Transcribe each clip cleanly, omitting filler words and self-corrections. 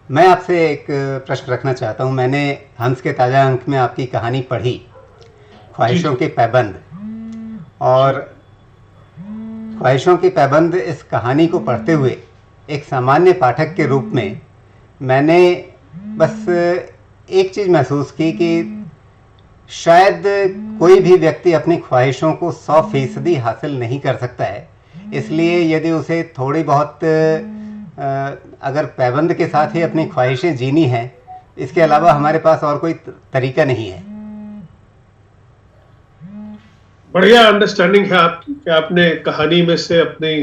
मैं आपसे एक प्रश्न रखना चाहता हूँ। मैंने हंस के ताज़ा अंक में आपकी कहानी पढ़ी, जी ख्वाहिशों जी के पैबंद। जी। और ख्वाहिशों के पैबंद इस कहानी को पढ़ते हुए एक सामान्य पाठक के रूप में मैंने बस एक चीज़ महसूस की कि शायद कोई भी व्यक्ति अपनी ख्वाहिशों को 100% हासिल नहीं कर सकता है। इसलिए यदि उसे थोड़ी बहुत अगर पैबंद के साथ ही अपनी ख्वाहिशें जीनी हैं, इसके अलावा हमारे पास और कोई तरीका नहीं है। बढ़िया अंडरस्टैंडिंग है आपकी कि आपने कहानी में से अपनी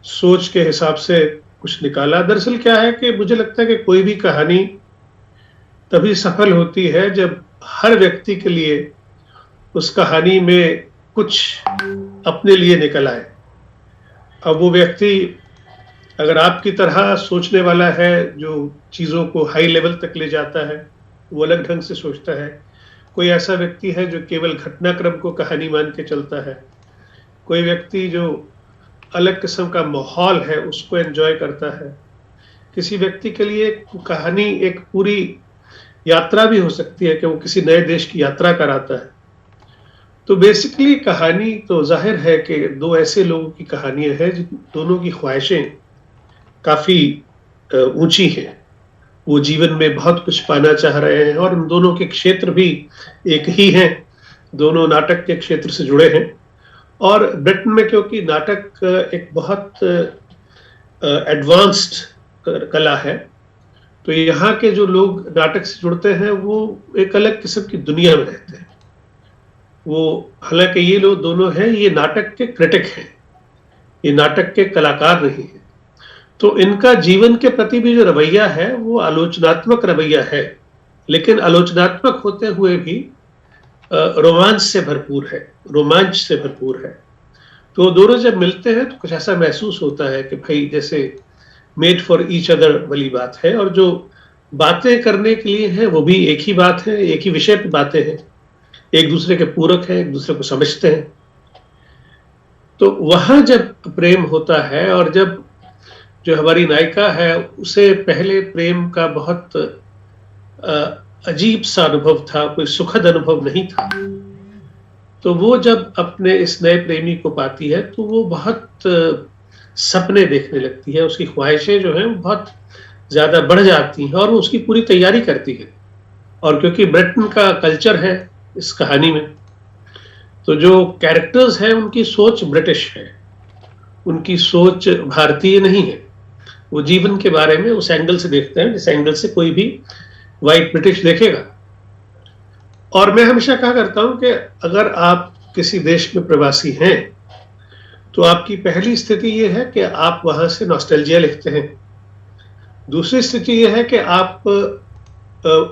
सोच के हिसाब से कुछ निकाला। दरअसल क्या है कि मुझे लगता है कि कोई भी कहानी तभी सफल होती है जब हर व्यक्ति के लिए उस कहानी में कुछ अपने लिए निकल आए। अब वो व्यक्ति अगर आपकी तरह सोचने वाला है, जो चीज़ों को हाई लेवल तक ले जाता है, वो अलग ढंग से सोचता है। कोई ऐसा व्यक्ति है जो केवल घटनाक्रम को कहानी मान के चलता है। कोई व्यक्ति जो अलग किस्म का माहौल है उसको एंजॉय करता है। किसी व्यक्ति के लिए कहानी एक पूरी यात्रा भी हो सकती है कि वो किसी नए देश की यात्रा कराता है। तो बेसिकली कहानी तो जाहिर है कि दो ऐसे लोगों की कहानियां हैं जिन दोनों की ख्वाहिशें काफ़ी ऊंची हैं। वो जीवन में बहुत कुछ पाना चाह रहे हैं और उन दोनों के क्षेत्र भी एक ही हैं। दोनों नाटक के क्षेत्र से जुड़े हैं। और ब्रिटेन में क्योंकि नाटक एक बहुत एडवांस्ड कला है, तो यहाँ के जो लोग नाटक से जुड़ते हैं वो एक अलग किस्म की दुनिया में रहते हैं। वो हालांकि ये लोग दोनों हैं, ये नाटक के क्रिटिक हैं, ये नाटक के कलाकार नहीं हैं। तो इनका जीवन के प्रति भी जो रवैया है वो आलोचनात्मक रवैया है, लेकिन आलोचनात्मक होते हुए भी रोमांच से भरपूर है, रोमांच से भरपूर है। तो दोनों जब मिलते हैं तो कुछ ऐसा महसूस होता है कि भाई जैसे मेड फॉर ईच अदर वाली बात है, और जो बातें करने के लिए हैं वो भी एक ही बात है, एक ही विषय पर बातें हैं, एक दूसरे के पूरक हैं, एक दूसरे को समझते हैं। तो वहां जब प्रेम होता है, और जब जो हमारी नायिका है उसे पहले प्रेम का बहुत अजीब सा अनुभव था, कोई सुखद अनुभव नहीं था, तो वो जब अपने इस नए प्रेमी को पाती है तो वो बहुत सपने देखने लगती है। उसकी ख्वाहिशें जो हैं बहुत ज़्यादा बढ़ जाती हैं और वो उसकी पूरी तैयारी करती है। और क्योंकि ब्रिटेन का कल्चर है इस कहानी में, तो जो कैरेक्टर्स हैं उनकी सोच ब्रिटिश है, उनकी सोच भारतीय नहीं है। वो जीवन के बारे में उस एंगल से देखते हैं जिस एंगल से कोई भी वाइट ब्रिटिश देखेगा। और मैं हमेशा कहा करता हूं कि अगर आप किसी देश में प्रवासी हैं तो आपकी पहली स्थिति ये है कि आप वहां से नॉस्टैल्जिया लिखते हैं। दूसरी स्थिति ये है कि आप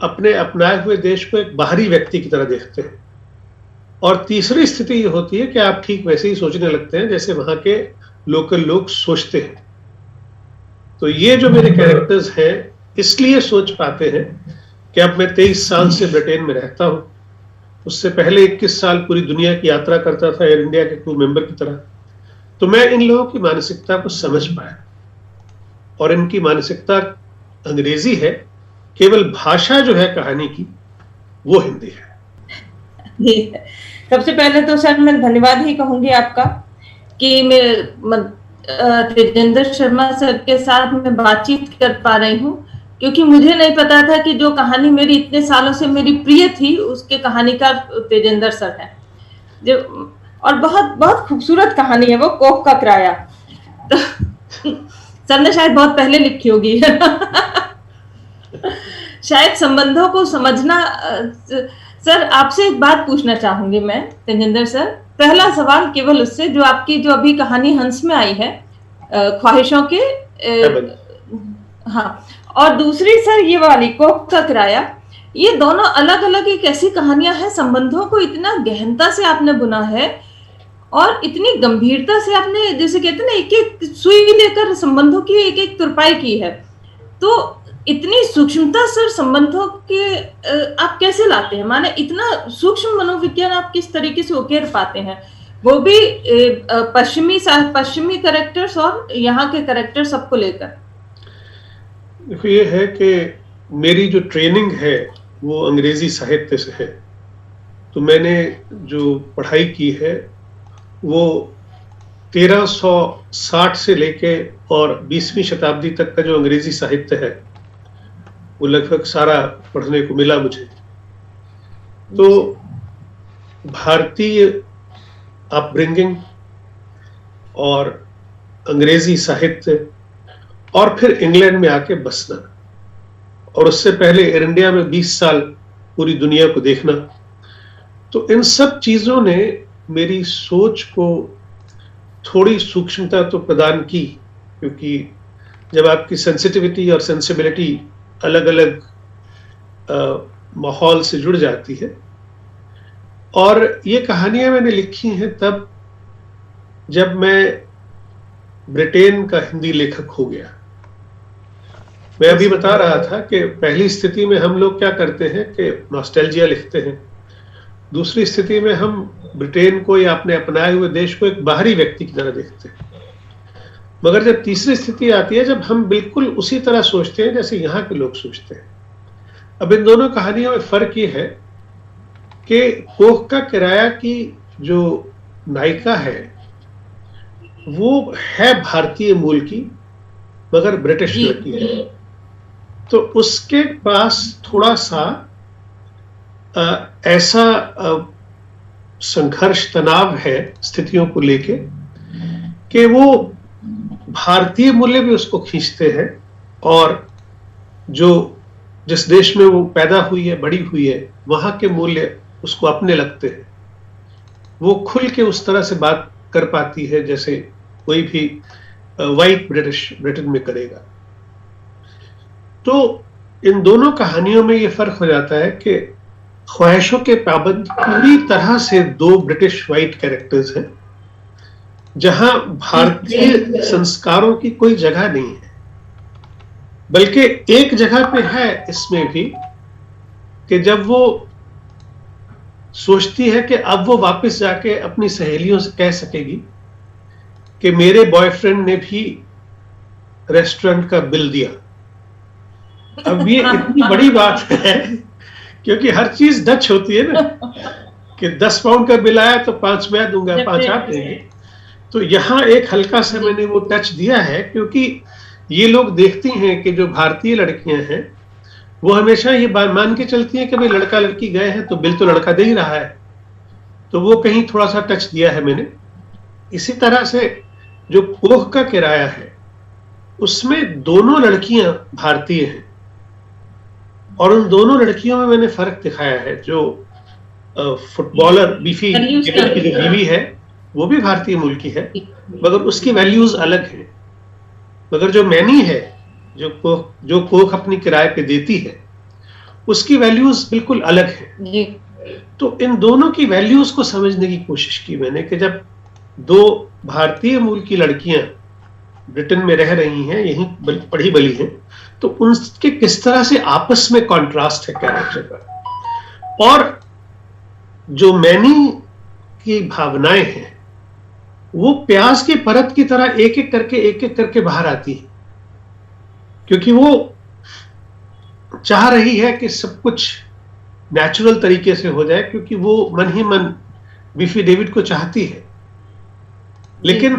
अपने अपनाए हुए देश को एक बाहरी व्यक्ति की तरह देखते हैं। और तीसरी स्थिति ये होती है कि आप ठीक वैसे ही सोचने लगते हैं जैसे वहां के लोकल लोग सोचते हैं। तो ये जो मेरे कैरेक्टर्स हैं इसलिए सोच पाते हैं कि अब मैं 23 साल से ब्रिटेन में रहता हूं। उससे पहले 21 साल पूरी दुनिया की यात्रा करता था एयर इंडिया के क्रू मेंबर की तरह। तो मैं इन लोगों की मानसिकता को समझ पाया, और इनकी मानसिकता अंग्रेजी है, केवल भाषा जो है कहानी की वो हिंदी है। सबसे पहले तो सर मैं धन्यवाद ही कहूंगी आपका कि मैं तेजेंद्र शर्मा सर के साथ मैं बातचीत कर पा रही हूँ, क्योंकि मुझे नहीं पता था कि जो कहानी मेरी इतने सालों से मेरी प्रिय थी उसके कहानीकार तेजेंद्र सर है। जो और बहुत बहुत खूबसूरत कहानी है वो, कोख का किराया। तो सर ने शायद बहुत पहले लिखी होगी। शायद संबंधों को समझना। सर आपसे एक बात पूछना चाहूंगी मैं तेजेंद्र सर। पहला सवाल केवल उससे जो आपकी जो अभी कहानी हंस में आई है ख्वाहिशों के हाँ, और दूसरी सर ये वाली कोख का किराया, ये दोनों अलग अलग एक ऐसी कहानियां हैं। संबंधों को इतना गहनता से आपने बुना है और इतनी गंभीरता से आपने, जैसे कहते हैं ना, एक एक सुई लेकर संबंधों की एक एक तुरपाई की है। तो इतनी सूक्ष्मता सर संबंधों के आप कैसे लाते हैं? माने इतना सूक्ष्म मनोविज्ञान आप किस तरीके से उकेर पाते हैं, वो भी पश्चिमी कैरेक्टर्स और यहाँ के कैरेक्टर सबको लेकर? देखो, ये है कि मेरी जो ट्रेनिंग है वो अंग्रेजी साहित्य से है। तो मैंने जो पढ़ाई की है वो 1360 से लेके और 20वीं शताब्दी तक का जो अंग्रेजी साहित्य है वो लगभग सारा पढ़ने को मिला मुझे। तो भारतीय अपब्रिंगिंग और अंग्रेजी साहित्य और फिर इंग्लैंड में आके बसना, और उससे पहले एयर इंडिया में 20 साल पूरी दुनिया को देखना, तो इन सब चीजों ने मेरी सोच को थोड़ी सूक्ष्मता तो प्रदान की, क्योंकि जब आपकी सेंसिटिविटी और सेंसिबिलिटी अलग अलग माहौल से जुड़ जाती है। और ये कहानियां मैंने लिखी हैं तब जब मैं ब्रिटेन का हिंदी लेखक हो गया। मैं अभी बता रहा था कि पहली स्थिति में हम लोग क्या करते हैं कि नॉस्टैल्जिया लिखते हैं, दूसरी स्थिति में हम ब्रिटेन को या अपने अपनाए हुए देश को एक बाहरी व्यक्ति की तरह देखते हैं, मगर जब तीसरी स्थिति आती है जब हम बिल्कुल उसी तरह सोचते हैं जैसे यहाँ के लोग सोचते हैं। अब इन दोनों कहानियों में फर्क ये है कि कोख का किराया की जो नायिका है वो है भारतीय मूल की मगर ब्रिटिश लड़की है, तो उसके पास थोड़ा सा ऐसा संघर्ष तनाव है स्थितियों को लेके कि वो भारतीय मूल्य भी उसको खींचते हैं, और जो जिस देश में वो पैदा हुई है बड़ी हुई है वहां के मूल्य उसको अपने लगते हैं। वो खुल के उस तरह से बात कर पाती है जैसे कोई भी वाइट ब्रिटेन में करेगा। तो इन दोनों कहानियों में ये फर्क हो जाता है कि ख्वाहिशों के पाबंद पूरी तरह से दो ब्रिटिश वाइट कैरेक्टर्स हैं, जहां भारतीय संस्कारों की कोई जगह नहीं है, बल्कि एक जगह पे है इसमें भी कि जब वो सोचती है कि अब वो वापस जाके अपनी सहेलियों से कह सकेगी कि मेरे बॉयफ्रेंड ने भी रेस्टोरेंट का बिल दिया। अब ये इतनी बड़ी बात है क्योंकि हर चीज डच होती है ना कि 10 पाउंड का बिल आया तो 5 मैं दूंगा, 5 आप देंगे। तो यहाँ एक हल्का सा मैंने वो टच दिया है, क्योंकि ये लोग देखती हैं कि जो भारतीय लड़कियां हैं वो हमेशा ये मान के चलती हैं कि भाई लड़का लड़की गए हैं तो बिल तो लड़का दे ही रहा है, तो वो कहीं थोड़ा सा टच दिया है मैंने। इसी तरह से जो कोख का किराया है उसमें दोनों लड़कियां भारतीय हैं, और उन दोनों लड़कियों में मैंने फर्क दिखाया है। जो फुटबॉलर बीफी डेविड की जो बीवी है वो भी भारतीय मूल की है, मगर उसकी वैल्यूज अलग हैं। मगर जो मैनी है जो कोख अपनी किराए पे देती है उसकी वैल्यूज बिल्कुल अलग है। तो इन दोनों की वैल्यूज को समझने की कोशिश की मैंने कि जब दो भारतीय मूल की लड़कियां ब्रिटेन में रह रही हैं, यहीं पढ़ी बली हैं, तो उनके किस तरह से आपस में कॉन्ट्रास्ट है कैरेक्टर का। और जो मैनी की भावनाएं हैं वो प्याज की परत की तरह एक एक करके बाहर आती है, क्योंकि वो चाह रही है कि सब कुछ नेचुरल तरीके से हो जाए, क्योंकि वो मन ही मन बीफी डेविड को चाहती है। लेकिन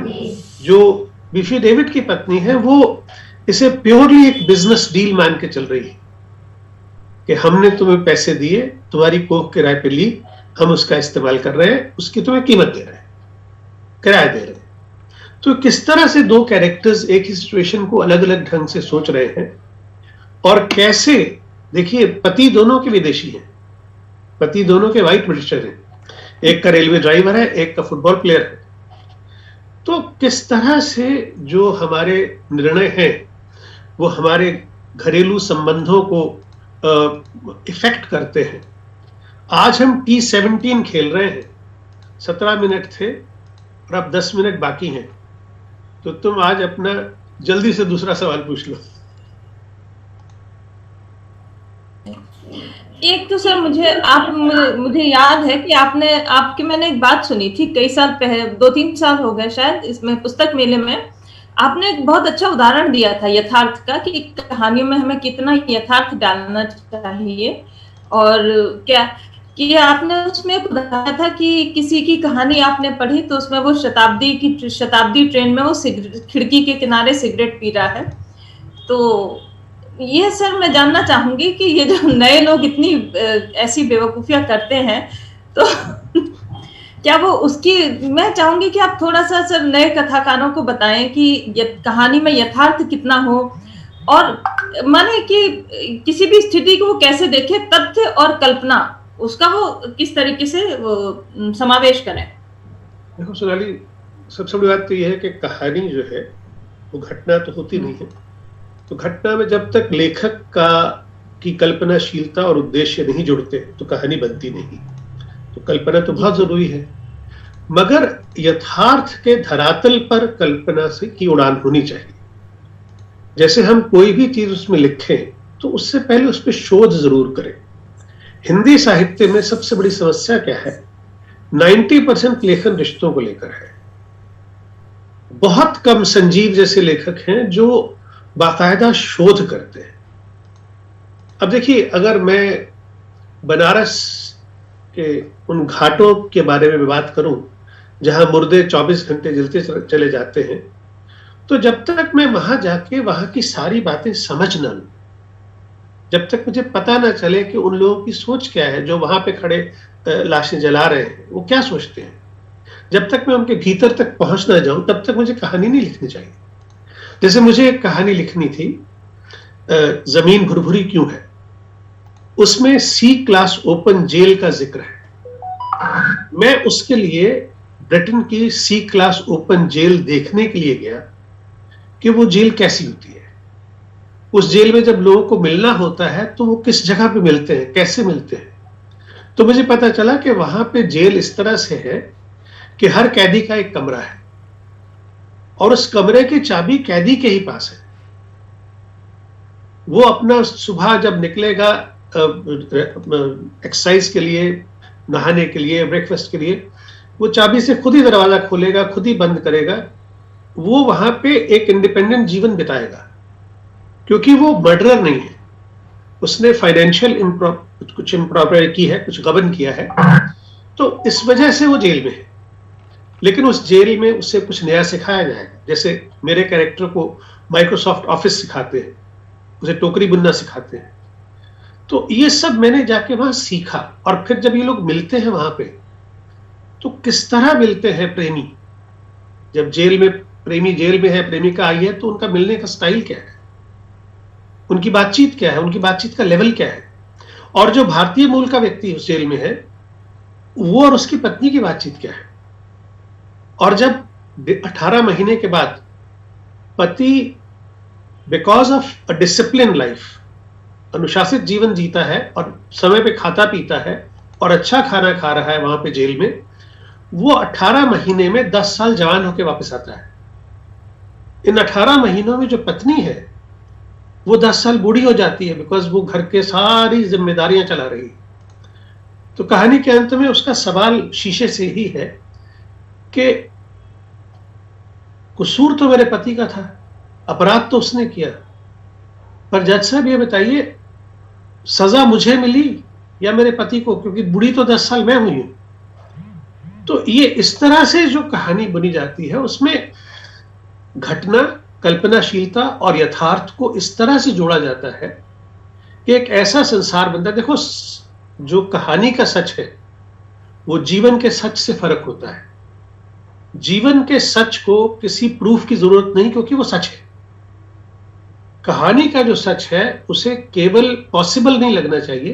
जो बीफी डेविड की पत्नी है वो इसे प्योरली एक बिजनेस डील मान के चल रही है कि हमने तुम्हें पैसे दिए, तुम्हारी कोख किराए पे ली, हम उसका इस्तेमाल कर रहे हैं, उसकी तुम्हें कीमत दे रहे हैं, किराया दे रहे हैं। तो किस तरह से दो कैरेक्टर्स एक ही सिचुएशन को अलग अलग ढंग से सोच रहे हैं, और कैसे, देखिए पति दोनों के विदेशी हैं, पति दोनों के वाइट ब्रिटिशर हैं, एक का रेलवे ड्राइवर है, एक का फुटबॉल प्लेयर है। तो किस तरह से जो हमारे निर्णय हैं वो हमारे घरेलू संबंधों को इफेक्ट करते हैं। आज हम T17 खेल रहे हैं, 17 मिनट थे और अब 10 मिनट बाकी हैं, तो तुम आज अपना जल्दी से दूसरा सवाल पूछ लो। एक तो सर मुझे याद है कि मैंने एक बात सुनी थी कई साल पहले, 2-3 साल हो गए शायद, इसमें पुस्तक मेले में आपने एक बहुत अच्छा उदाहरण दिया था यथार्थ का, कि कहानियों में हमें कितना यथार्थ डालना चाहिए। और क्या कि आपने उसमें बताया था कि किसी की कहानी आपने पढ़ी तो उसमें वो शताब्दी ट्रेन में वो खिड़की के किनारे सिगरेट पी रहा है। तो ये सर मैं जानना चाहूंगी कि ये जो नए लोग इतनी ऐसी बेवकूफियां करते हैं, तो क्या वो उसकी, मैं चाहूंगी कि आप थोड़ा सा सर नए कथाकारों को बताएं कि कहानी में यथार्थ कितना हो, और माने कि किसी भी स्थिति को वो कैसे देखे, तथ्य और कल्पना उसका वो किस तरीके से वो समावेश करें। देखो सोनाली, सबसे बड़ी बात तो यह है कि कहानी जो है वो घटना तो होती नहीं है। तो घटना में जब तक लेखक की कल्पनाशीलता और उद्देश्य नहीं जुड़ते तो कहानी बनती नहीं। तो कल्पना तो बहुत जरूरी है, मगर यथार्थ के धरातल पर कल्पना से की उड़ान होनी चाहिए। जैसे हम कोई भी चीज उसमें लिखें तो उससे पहले उस पर शोध जरूर करें। हिंदी साहित्य में सबसे बड़ी समस्या क्या है? 90% लेखन रिश्तों को लेकर है। बहुत कम संजीव जैसे लेखक हैं जो बाकायदा शोध करते हैं। अब देखिए, अगर मैं बनारस के उन घाटों के बारे में बात करूं जहां मुर्दे 24 घंटे जलते चले जाते हैं, तो जब तक मैं वहां जाके वहां की सारी बातें समझ ना लूं, जब तक मुझे पता ना चले कि उन लोगों की सोच क्या है जो वहां पे खड़े लाशें जला रहे हैं, वो क्या सोचते हैं, जब तक मैं उनके भीतर तक पहुंच ना जाऊं, तब तक मुझे कहानी नहीं लिखनी चाहिए। जैसे मुझे एक कहानी लिखनी थी, जमीन भुरभुरी क्यों है। उसमें सी क्लास ओपन जेल का जिक्र है। मैं उसके लिए ब्रिटेन की सी क्लास ओपन जेल देखने के लिए गया कि वो जेल कैसी होती है। उस जेल में जब लोगों को मिलना होता है तो वो किस जगह पे मिलते हैं, कैसे मिलते हैं। तो मुझे पता चला कि वहां पे जेल इस तरह से है कि हर कैदी का एक कमरा है और उस कमरे की चाबी कैदी के ही पास है। वो अपना सुबह जब निकलेगा एक्सरसाइज के लिए, नहाने के लिए, ब्रेकफास्ट के लिए, वो चाबी से खुद ही दरवाजा खोलेगा, खुद ही बंद करेगा। वो वहां पे एक इंडिपेंडेंट जीवन बिताएगा, क्योंकि वो मर्डरर नहीं है। उसने फाइनेंशियल कुछ इम्प्रॉपर की है, कुछ गबन किया है, तो इस वजह से वो जेल में है। लेकिन उस जेल में उससे कुछ नया सिखाया जाएगा। जैसे मेरे कैरेक्टर को माइक्रोसॉफ्ट ऑफिस सिखाते हैं, उसे टोकरी बुनना सिखाते हैं। तो ये सब मैंने जाके वहां सीखा। और फिर जब ये लोग मिलते हैं वहां पे, तो किस तरह मिलते हैं प्रेमी। जब प्रेमी जेल में है, प्रेमिका आई है, तो उनका मिलने का स्टाइल क्या है, उनकी बातचीत क्या है, उनकी बातचीत का लेवल क्या है। और जो भारतीय मूल का व्यक्ति उस जेल में है, वो और उसकी पत्नी की बातचीत क्या है। और जब 18 महीने के बाद पति because of a discipline life, अनुशासित जीवन जीता है और समय पे खाता पीता है और अच्छा खाना खा रहा है वहां पे जेल में, वो 18 महीने में 10 साल जवान होकर वापस आता है। इन 18 महीनों में जो पत्नी है वो 10 साल बूढ़ी हो जाती है, बिकॉज वो घर के सारी जिम्मेदारियां चला रही है। तो कहानी के अंत में उसका सवाल शीशे से ही है कि कसूर तो मेरे पति का था, अपराध तो उसने किया, पर जज साहब ये बताइए सजा मुझे मिली या मेरे पति को, क्योंकि बूढ़ी तो 10 साल मैं हुई हूं। तो ये इस तरह से जो कहानी बनी जाती है, उसमें घटना, कल्पनाशीलता और यथार्थ को इस तरह से जोड़ा जाता है कि एक ऐसा संसार बनता है। देखो, जो कहानी का सच है वो जीवन के सच से फर्क होता है। जीवन के सच को किसी प्रूफ की जरूरत नहीं, क्योंकि वो सच है। कहानी का जो सच है उसे केवल पॉसिबल नहीं लगना चाहिए,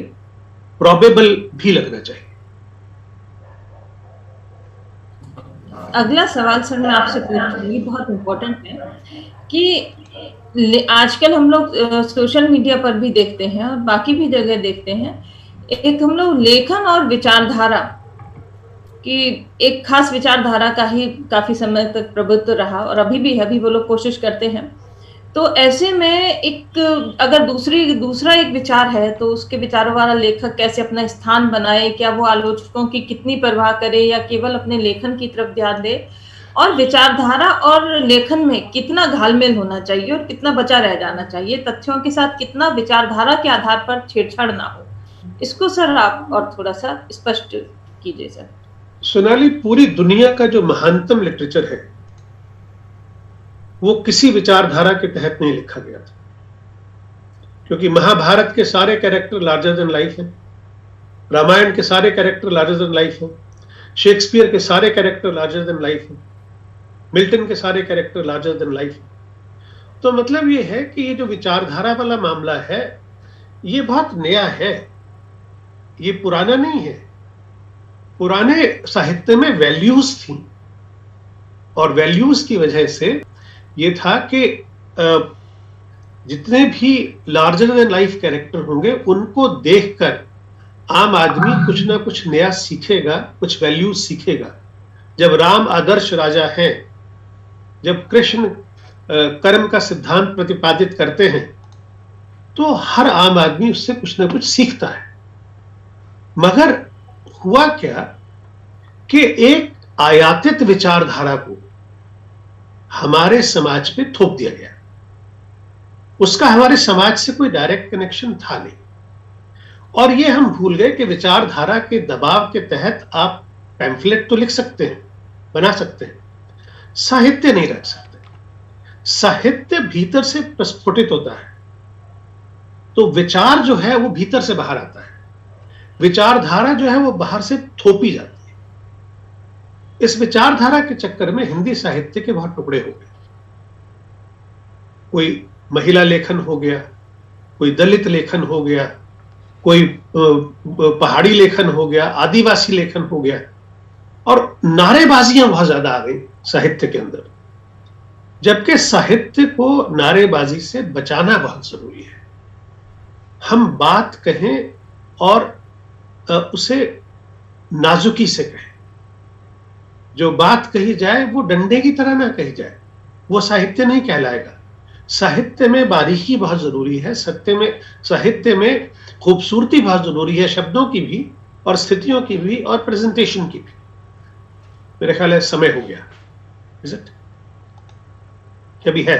प्रोबेबल भी लगना चाहिए। अगला सवाल सर मैं आपसे पूछूंगी, बहुत इम्पोर्टेंट है कि आजकल हम लोग सोशल मीडिया पर भी देखते हैं और बाकी भी जगह देखते हैं, एक हम लोग लेखन और विचारधारा कि एक खास विचारधारा का ही काफी समय तक प्रभुत्व रहा और अभी भी है, अभी वो लोग कोशिश करते हैं। तो ऐसे में एक अगर दूसरा एक विचार है तो उसके विचारों वाला लेखक कैसे अपना स्थान बनाए, क्या वो आलोचकों की कितनी परवाह करे या केवल अपने लेखन की तरफ ध्यान दे। और विचारधारा और लेखन में कितना घालमेल होना चाहिए और कितना बचा रह जाना चाहिए, तथ्यों के साथ कितना विचारधारा के आधार पर छेड़छाड़ ना हो, इसको सर आप और थोड़ा सा स्पष्ट कीजिए सर। सोनाली, पूरी दुनिया का जो महानतम लिटरेचर है वो किसी विचारधारा के तहत नहीं लिखा गया था, क्योंकि महाभारत के सारे कैरेक्टर लार्जर देन लाइफ हैं, रामायण के सारे कैरेक्टर लार्जर देन लाइफ हैं, शेक्सपियर के सारे कैरेक्टर लार्जर देन लाइफ हैं, मिल्टन के सारे कैरेक्टर लार्जर देन लाइफ हैं। तो मतलब ये है कि ये जो विचारधारा वाला मामला है ये बहुत नया है, ये पुराना नहीं है। पुराने साहित्य में वैल्यूज थी और वैल्यूज की वजह से ये था कि जितने भी लार्जर देन लाइफ कैरेक्टर होंगे उनको देखकर आम आदमी कुछ ना कुछ नया सीखेगा, कुछ वैल्यूज सीखेगा। जब राम आदर्श राजा हैं, जब कृष्ण कर्म का सिद्धांत प्रतिपादित करते हैं, तो हर आम आदमी उससे कुछ ना कुछ सीखता है। मगर हुआ क्या कि एक आयातित विचारधारा को हमारे समाज पे थोप दिया गया। उसका हमारे समाज से कोई डायरेक्ट कनेक्शन था नहीं, और ये हम भूल गए कि विचारधारा के दबाव के तहत आप पैम्फलेट तो लिख सकते हैं, बना सकते हैं, साहित्य नहीं रख सकते। साहित्य भीतर से प्रस्फुटित होता है, तो विचार जो है वो भीतर से बाहर आता है, विचारधारा जो है वो बाहर से थोपी जाती है। इस विचारधारा के चक्कर में हिंदी साहित्य के बहुत टुकड़े हो गए। कोई महिला लेखन हो गया, कोई दलित लेखन हो गया, कोई पहाड़ी लेखन हो गया, आदिवासी लेखन हो गया, और नारेबाजियां बहुत ज्यादा आ गई साहित्य के अंदर। जबकि साहित्य को नारेबाजी से बचाना बहुत जरूरी है। हम बात कहें और उसे नाजुकी से कहें। जो बात कही जाए वो डंडे की तरह ना कही जाए, वो साहित्य नहीं कहलाएगा। साहित्य में बारीकी बहुत जरूरी है, साहित्य में खूबसूरती बहुत जरूरी है, शब्दों की भी और स्थितियों की भी और प्रेजेंटेशन की भी। मेरे ख्याल है समय हो गया। Is it? अभी है?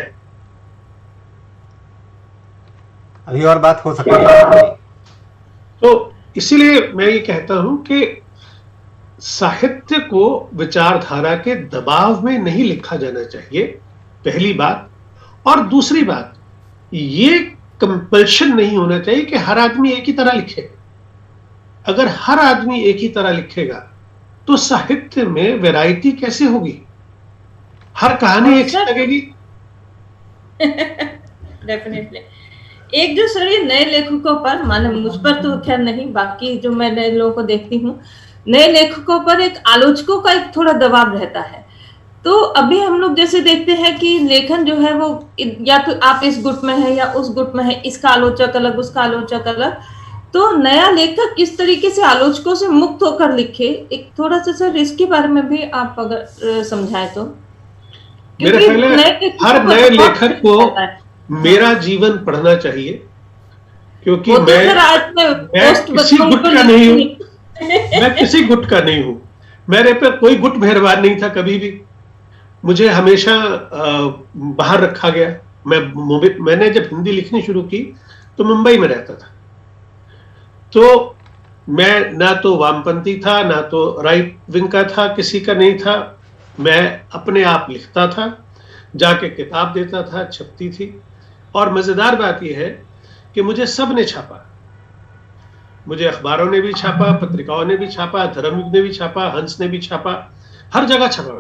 अभी और बात हो सकती है। तो इसीलिए मैं ये कहता हूं कि साहित्य को विचारधारा के दबाव में नहीं लिखा जाना चाहिए, पहली बात। और दूसरी बात, ये कंपल्शन नहीं होना चाहिए कि हर आदमी एक ही तरह लिखे। अगर हर आदमी एक ही तरह लिखेगा तो साहित्य में वैरायटी कैसे होगी? हर कहानी एक सी लगेगी। डेफिनेटली। एक जो सर ये नए लेखकों पर, माने मुझ पर तो खैर नहीं, बाकी जो मैं नए लोगों को देखती हूँ, नए लेखकों पर एक आलोचकों का एक थोड़ा दबाव रहता है। तो अभी हम लोग जैसे देखते हैं कि लेखन जो है वो या तो आप इस गुट में है या उस गुट में है, इसका आलोचक अलग, उसका आलोचक अलग। तो नया लेखक किस तरीके से आलोचकों से मुक्त होकर लिखे, एक थोड़ा सा सर इसके बारे में भी आप अगर समझाएं तो। मेरे ख्याल है हर नए लेखक को मेरा जीवन पढ़ना चाहिए, क्योंकि मैं किसी गुट का नहीं हूं। मैं किसी गुट का नहीं हूं, मेरे पे कोई गुट मेहरबान नहीं था कभी भी। मुझे हमेशा बाहर रखा गया। मैंने जब हिंदी लिखनी शुरू की तो मुंबई में रहता था, तो मैं ना तो वामपंथी था ना तो राइट विंग का था, किसी का नहीं था। मैं अपने आप लिखता था, जाके किताब देता था, छपती थी। और मजेदार बात यह है कि मुझे सब ने छापा। मुझे अखबारों ने भी छापा, पत्रिकाओं ने भी छापा, धर्मयुग ने भी छापा, हंस ने भी छापा, हर जगह छपा।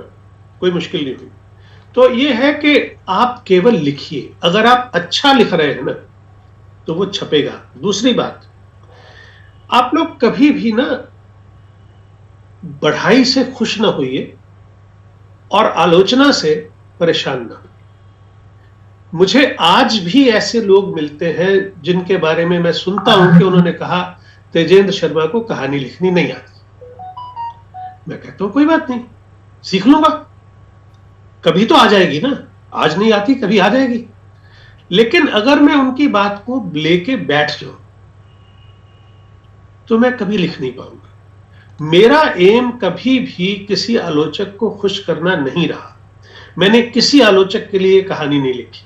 कोई मुश्किल नहीं हुई। तो ये है कि आप केवल लिखिए, अगर आप अच्छा लिख रहे हैं ना तो वो छपेगा। दूसरी बात, आप लोग कभी भी ना बढ़ाई से खुश ना होइए और आलोचना से परेशान ना होइए। मुझे आज भी ऐसे लोग मिलते हैं जिनके बारे में मैं सुनता हूं कि उन्होंने कहा तेजेंद्र शर्मा को कहानी लिखनी नहीं आती। मैं कहता हूं कोई बात नहीं, सीख लूंगा, कभी तो आ जाएगी ना। आज नहीं आती, कभी आ जाएगी। लेकिन अगर मैं उनकी बात को लेके बैठ जाऊं तो मैं कभी लिख नहीं पाऊंगा। मेरा एम कभी भी किसी आलोचक को खुश करना नहीं रहा। मैंने किसी आलोचक के लिए कहानी नहीं लिखी।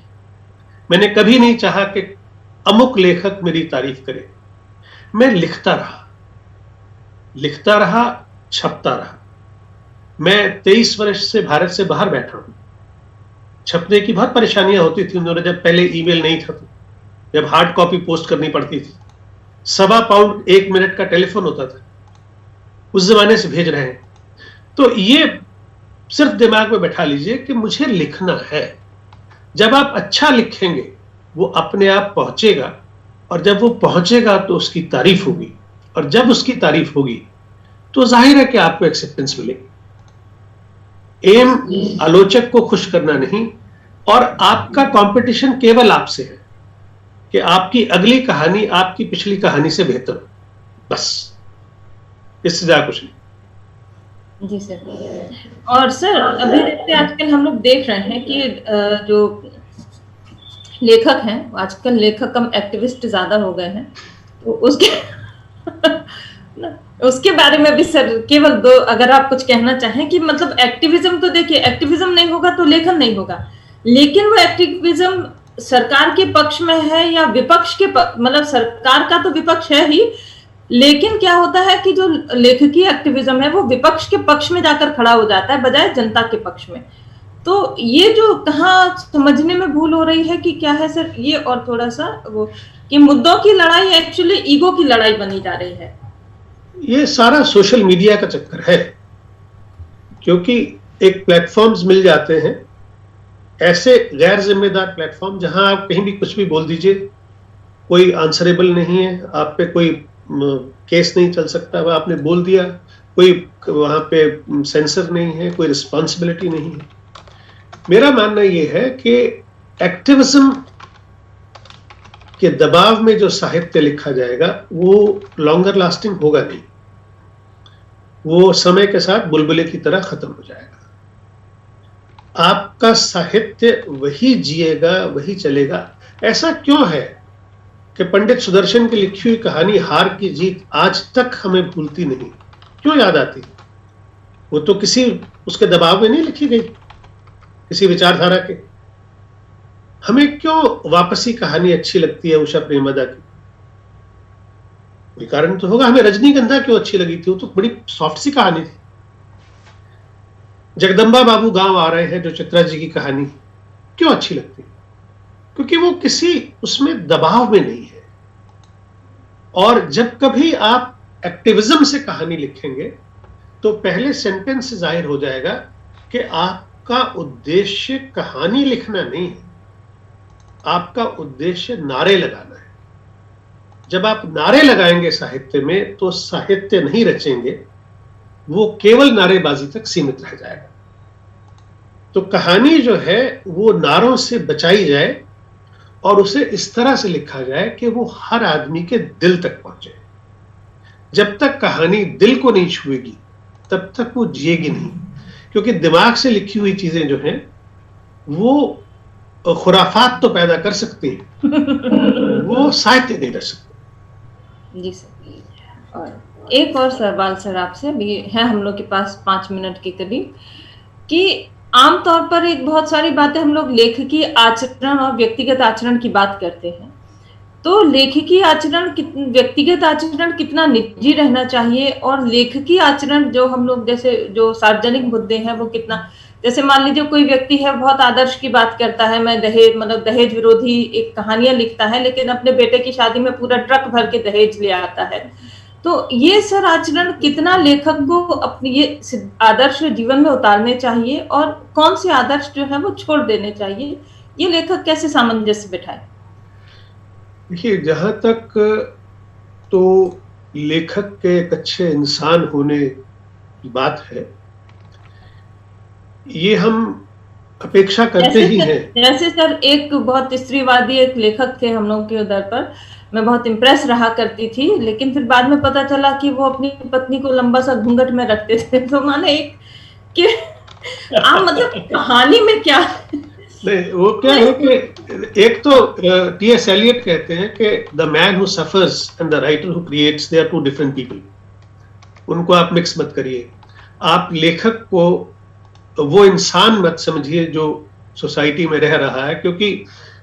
मैंने कभी नहीं चाहा कि अमुक लेखक मेरी तारीफ करे। मैं लिखता रहा, छपता रहा। मैं 23 वर्ष से भारत से बाहर बैठा हूं। छपने की बहुत परेशानियां होती थी उन्होंने, जब पहले ईमेल नहीं था, तो जब हार्ड कॉपी पोस्ट करनी पड़ती थी, 1.25 पाउंड 1 मिनट का टेलीफोन होता था, उस जमाने से भेज रहे हैं। तो ये सिर्फ दिमाग में बैठा लीजिए कि मुझे लिखना है। जब आप अच्छा लिखेंगे वो अपने आप पहुंचेगा, और जब वो पहुंचेगा तो उसकी तारीफ होगी, और जब उसकी तारीफ होगी तो जाहिर है कि आपको एक्सेप्टेंस मिलेगी। एम आलोचक को खुश करना नहीं, और आपका कंपटीशन केवल आपसे है कि आपकी अगली कहानी आपकी पिछली कहानी से बेहतर हो, बस, इससे ज्यादा कुछ नहीं। जी सर। और सर अभी देखते आजकल हम लोग देख रहे हैं कि जो लेखक हैं, आजकल लेखक कम एक्टिविस्ट ज्यादा हो गए हैं, तो उसके बारे में भी सर केवल 2 अगर आप कुछ कहना चाहें कि मतलब एक्टिविज्म, तो देखिए एक्टिविज्म नहीं होगा तो लेखन नहीं होगा, लेकिन वो एक्टिविज्म सरकार के पक्ष में है या विपक्ष के मतलब सरकार का तो विपक्ष है ही, लेकिन क्या होता है कि जो लेखकीय एक्टिविज्म है वो विपक्ष के पक्ष में जाकर खड़ा हो जाता है बजाय जनता के पक्ष में। तो ये जो कहाँ समझने में भूल हो रही है कि क्या है सर ये, और थोड़ा सा वो कि मुद्दों की लड़ाई एक्चुअली ईगो की लड़ाई बनी जा रही है। ये सारा सोशल मीडिया का चक्कर है, क्योंकि एक प्लेटफॉर्म्स मिल जाते हैं, ऐसे गैर जिम्मेदार प्लेटफॉर्म जहां आप कहीं भी कुछ भी बोल दीजिए, कोई आंसरेबल नहीं है, आप पे कोई केस नहीं चल सकता, आपने बोल दिया, कोई वहां पे सेंसर नहीं है, कोई रिस्पॉन्सिबिलिटी नहीं है। मेरा मानना यह है कि एक्टिविज्म के दबाव में जो साहित्य लिखा जाएगा वो लॉन्गर लास्टिंग होगा नहीं, वो समय के साथ बुलबुले की तरह खत्म हो जाएगा। आपका साहित्य वही जिएगा, वही चलेगा। ऐसा क्यों है कि पंडित सुदर्शन की लिखी हुई कहानी हार की जीत आज तक हमें भूलती नहीं, क्यों याद आती? वो तो किसी उसके दबाव में नहीं लिखी गई, किसी विचारधारा के। हमें क्यों वापसी कहानी अच्छी लगती है उषा प्रेमदा की? कोई कारण तो होगा। हमें रजनीगंधा क्यों अच्छी लगी थी? वो तो बड़ी सॉफ्ट सी कहानी थी। जगदम्बा बाबू गांव आ रहे हैं, जो चित्रा जी की कहानी, क्यों अच्छी लगती है? क्योंकि वो किसी उसमें दबाव में नहीं है। और जब कभी आप एक्टिविज्म से कहानी लिखेंगे तो पहले सेंटेंस से जाहिर हो जाएगा कि आपका उद्देश्य कहानी लिखना नहीं है, आपका उद्देश्य नारे लगाना है। जब आप नारे लगाएंगे साहित्य में तो साहित्य नहीं रचेंगे, वो केवल नारेबाजी तक सीमित रह जाएगा। तो कहानी जो है वो नारों से बचाई जाए और उसे इस तरह से लिखा जाए कि वो हर आदमी के दिल तक पहुंचे। जब तक कहानी दिल को नहीं छुएगी तब तक वो जिएगी नहीं, क्योंकि दिमाग से लिखी हुई चीजें जो हैं वो खुराफात तो पैदा कर सकती हैं, वो साहित्य नहीं रच सकते। जी सर। और एक और सवाल सर आपसे भी है, हम लोग के पास 5 मिनट के करीब, कि आमतौर पर एक बहुत सारी बातें हम लोग लेखकीय आचरण और व्यक्तिगत आचरण की बात करते हैं, तो लेखकीय आचरण व्यक्तिगत आचरण कितना निजी रहना चाहिए, और लेखकीय आचरण जो हम लोग जैसे जो सार्वजनिक मुद्दे हैं वो कितना, जैसे मान लीजिए कोई व्यक्ति है बहुत आदर्श की बात करता है, मैं दहेज विरोधी एक कहानियां लिखता है, लेकिन अपने बेटे की शादी में पूरा ट्रक भर के दहेज ले आता है, तो ये सर आचरण कितना लेखक को अपनी ये आदर्श जीवन में उतारने चाहिए और कौन से आदर्श जो है वो छोड़ देने चाहिए, ये लेखक कैसे सामंजस्य बिठाए? देखिए, जहां तक तो लेखक के एक अच्छे इंसान होने की बात है, ये हम अपेक्षा करते ही हैं। जैसे सर एक बहुत स्त्रीवादी एक लेखक थे हम लोग के उधर पर, मैं बहुत इम्प्रेस रहा करती थी, लेकिन फिर बाद में पता चला कि वो अपनी पत्नी को लंबा सा घूंघट में रखते थे, तो माने एक कि आप मतलब कहानी में क्या नहीं, वो क्या है कि एक तो टी.एस. एलियट कहते हैं कि the man who suffers and the writer who creates, they are two different people. उनको आप मिक्स मत करिए। आप लेखक को वो इंसान मत समझिए जो सोसाइटी में रह रहा है, क्योंकि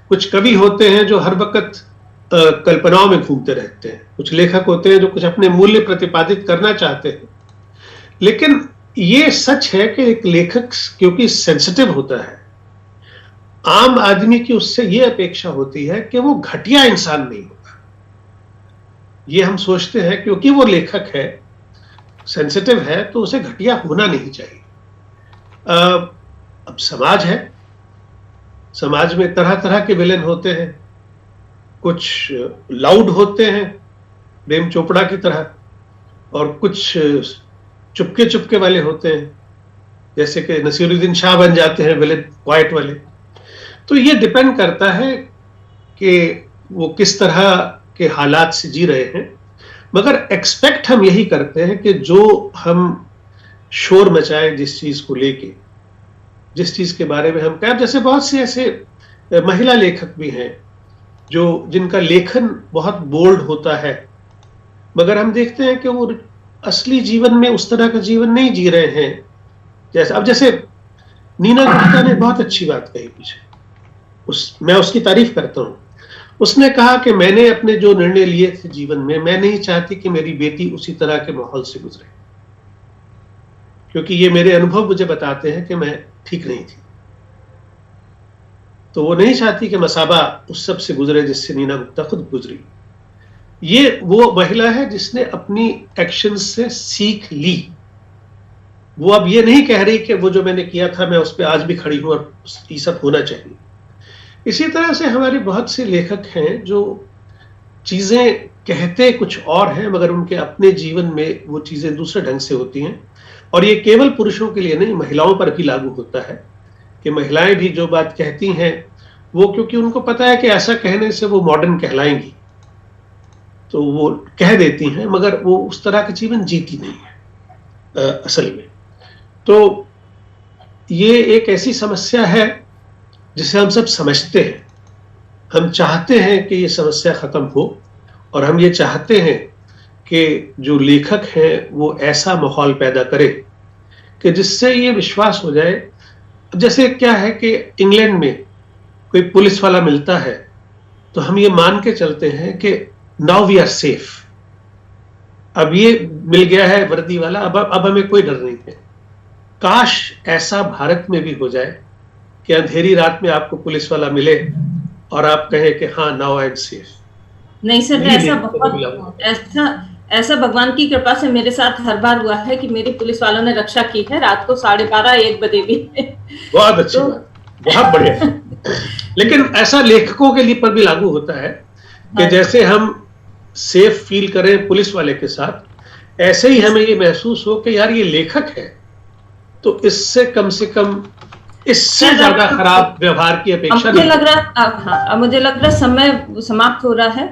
कुछ कवि होते हैं जो हर वक्त कल्पनाओं में घूमते रहते हैं, कुछ लेखक होते हैं जो कुछ अपने मूल्य प्रतिपादित करना चाहते हैं। लेकिन ये सच है कि एक लेखक क्योंकि सेंसिटिव होता है, आम आदमी की उससे ये अपेक्षा होती है कि वो घटिया इंसान नहीं होगा। ये हम सोचते हैं क्योंकि वो लेखक है, सेंसिटिव है, तो उसे घटिया होना नहीं चाहिए। अब समाज है, समाज में तरह तरह के विलेन होते हैं। कुछ लाउड होते हैं प्रेम चोपड़ा की तरह, और कुछ चुपके चुपके वाले होते हैं, जैसे कि नसीरुद्दीन शाह बन जाते हैं विलेन, क्वाइट वाले। तो ये डिपेंड करता है कि वो किस तरह के हालात से जी रहे हैं। मगर एक्सपेक्ट हम यही करते हैं कि जो हम शोर मचाएं जिस चीज को लेके, जिस चीज के बारे में हम कहें, जैसे बहुत से ऐसे महिला लेखक भी हैं जो जिनका लेखन बहुत बोल्ड होता है, मगर हम देखते हैं कि वो असली जीवन में उस तरह का जीवन नहीं जी रहे हैं। जैसे नीना गुप्ता ने बहुत अच्छी बात कही पीछे, मैं उसकी तारीफ करता हूं। उसने कहा कि मैंने अपने जो निर्णय लिए थे जीवन में, मैं नहीं चाहती कि मेरी बेटी उसी तरह के माहौल से गुजरे, क्योंकि ये मेरे अनुभव मुझे बताते हैं कि मैं ठीक नहीं थी। तो वो नहीं चाहती कि मसाबा उस सब से गुजरे जिससे नीना गुप्ता खुद गुजरी। ये वो महिला है जिसने अपनी एक्शन से सीख ली। वो अब ये नहीं कह रही कि वो जो मैंने किया था मैं उस पर आज भी खड़ी हूं और ये सब होना चाहिए। इसी तरह से हमारे बहुत से लेखक हैं जो चीजें कहते कुछ और हैं, मगर उनके अपने जीवन में वो चीजें दूसरे ढंग से होती हैं। और ये केवल पुरुषों के लिए नहीं, महिलाओं पर भी लागू होता है कि महिलाएं भी जो बात कहती हैं वो, क्योंकि उनको पता है कि ऐसा कहने से वो मॉडर्न कहलाएंगी, तो वो कह देती हैं, मगर वो उस तरह का जीवन जीती नहीं है असल में। तो ये एक ऐसी समस्या है जिसे हम सब समझते हैं। हम चाहते हैं कि ये समस्या खत्म हो, और हम ये चाहते हैं कि जो लेखक हैं वो ऐसा माहौल पैदा करे कि जिससे ये विश्वास हो जाए। जैसे क्या है कि इंग्लैंड में कोई पुलिस वाला मिलता है तो हम ये मान के चलते हैं कि नाउ वी आर सेफ, अब ये मिल गया है वर्दी वाला, अब हमें कोई डर नहीं है। काश ऐसा भारत में भी हो जाए कि अंधेरी रात में आपको पुलिस वाला मिले और आप कहें कि हाँ नाउ आई एम सेफ। नहीं सर, ऐसा भगवान की कृपा से मेरे साथ हर बार हुआ है कि मेरी पुलिस वालों ने रक्षा की है, रात को 12:30-1 बजे भी। बहुत अच्छी बात, बहुत बढ़िया। लेकिन ऐसा लेखकों के लिए पर भी लागू होता है कि जैसे हम सेफ फील करें पुलिस वाले के साथ, ऐसे ही हमें ये महसूस हो कि यार ये लेखक है, तो इससे कम से कम इससे ज्यादा खराब व्यवहार की अपेक्षा नहीं। मुझे लग रहा समय समाप्त हो रहा है।